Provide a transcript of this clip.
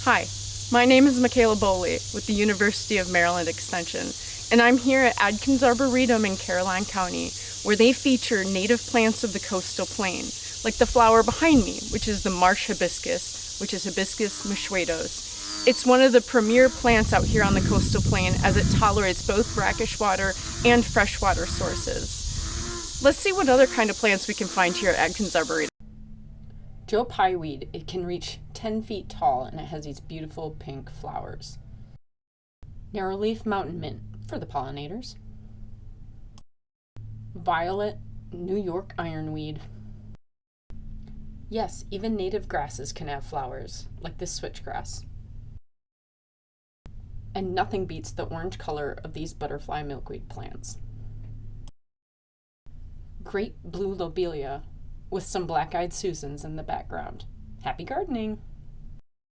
Hi, my name is Mikaela Boley with the University of Maryland Extension, and I'm here at Adkins Arboretum in Caroline County, where they feature native plants of the coastal plain, like the flower behind me, which is the marsh hibiscus, which is Hibiscus mosquitoes. It's one of the premier plants out here on the coastal plain as it tolerates both brackish water and freshwater sources. Let's see what other kind of plants we can find here at Adkins Arboretum. Joe Pieweed, it can reach 10 feet tall and it has these beautiful pink flowers. Narrowleaf mountain mint for the pollinators. Violet New York ironweed. Yes, even native grasses can have flowers, like this switchgrass. And nothing beats the orange color of these butterfly milkweed plants. Great blue lobelia with some black-eyed Susans in the background. Happy gardening!